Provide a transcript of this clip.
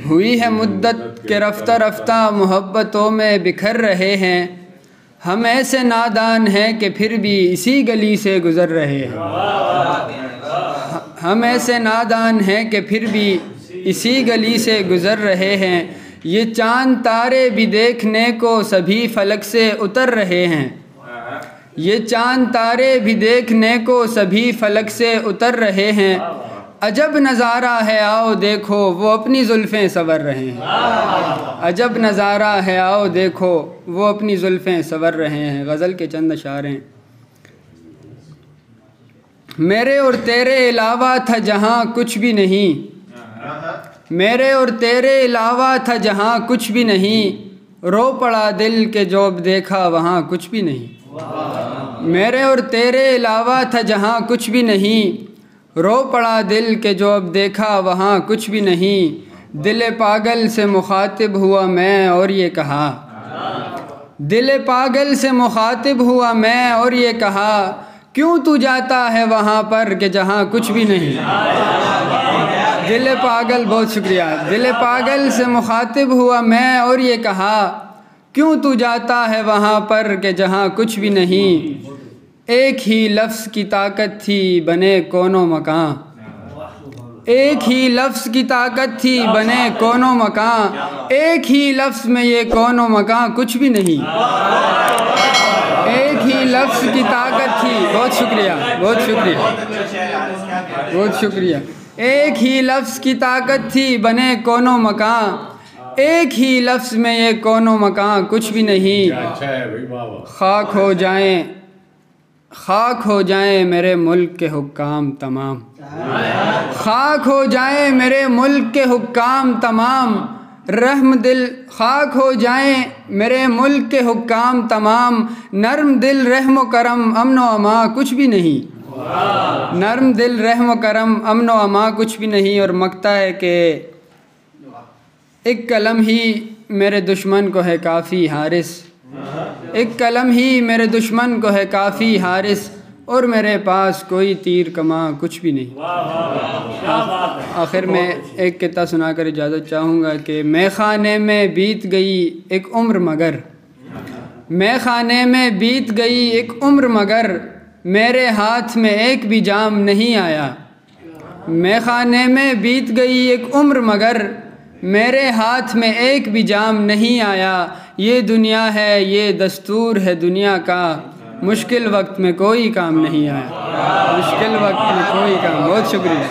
हुई है मुद्दत के रफ्ता रफ्ता मोहब्बतों में बिखर रहे हैं। हम ऐसे नादान हैं कि फिर भी इसी गली से गुज़र रहे हैं। हम ऐसे नादान हैं कि फिर भी इसी गली से गुज़र रहे हैं। ये चांद तारे भी देखने को सभी फलक से उतर रहे हैं। ये चांद तारे भी देखने को सभी फलक से उतर रहे हैं। अजब नज़ारा है आओ देखो वो अपनी जुल्फ़ें संवर रहे हैं। अजब नज़ारा है आओ देखो वो अपनी जुल्फ़ें संवर रहे हैं। गज़ल के चंद अशार हैं। मेरे और तेरे अलावा था जहाँ कुछ भी नहीं। मेरे और तेरे अलावा था जहाँ कुछ भी नहीं। रो पड़ा दिल के जो अब देखा वहाँ कुछ भी नहीं। मेरे और तेरे अलावा था जहाँ कुछ भी नहीं। रो पड़ा दिल के जो अब देखा वहाँ कुछ भी नहीं। दिल पागल से मुखातिब हुआ मैं और ये कहा। दिल पागल से मुखातिब हुआ मैं और ये कहा, क्यों तू जाता है वहाँ पर कि जहाँ कुछ भी नहीं। दिल पागल, बहुत शुक्रिया। दिल पागल से मुखातिब हुआ मैं और ये कहा, क्यों तू जाता है वहाँ पर कि जहाँ कुछ भी नहीं। एक ही लफ्ज़ की ताकत थी बने कोनो मकान। एक ही लफ्ज़ की ताकत थी बने कोनो मकान। एक ही लफ्ज़ में ये कोनो मकान कुछ भी नहीं। एक ही लफ्ज़ की ताकत थी। बहुत शुक्रिया, बहुत शुक्रिया, बहुत शुक्रिया। एक ही लफ्ज़ की ताकत थी बने कोनो मकान। एक ही लफ्ज़ में ये कोनो मकान कुछ भी नहीं। खाक हो जाएं, खाक हो जाएं मेरे मुल्क के हुक्काम तमाम। खाक हो जाएं मेरे मुल्क के हुक्काम तमाम। रहम दिल, खाक हो जाएं मेरे मुल्क के हुक्काम तमाम। नर्म दिल रहम करम अमन व अमा कुछ भी नहीं। नर्म दिल रहम करम अमन व अमा कुछ भी नहीं। और मकता है कि एक कलम ही मेरे दुश्मन को है काफ़ी हारिस। एक कलम ही मेरे दुश्मन को है काफ़ी हारिस। और मेरे पास कोई तीर कमा कुछ भी नहीं। आखिर में एक किस्सा सुनाकर इजाज़त चाहूँगा कि मैं खाने में बीत गई एक उम्र मगर। मैं खाने में बीत गई एक उम्र मगर मेरे हाथ में एक भी जाम नहीं आया। मैं खाने में बीत गई एक उम्र मगर मेरे हाथ में एक भी जाम नहीं आया। ये दुनिया है, ये दस्तूर है दुनिया का, मुश्किल वक्त में कोई काम नहीं आया। मुश्किल वक्त में कोई काम। बहुत शुक्रिया।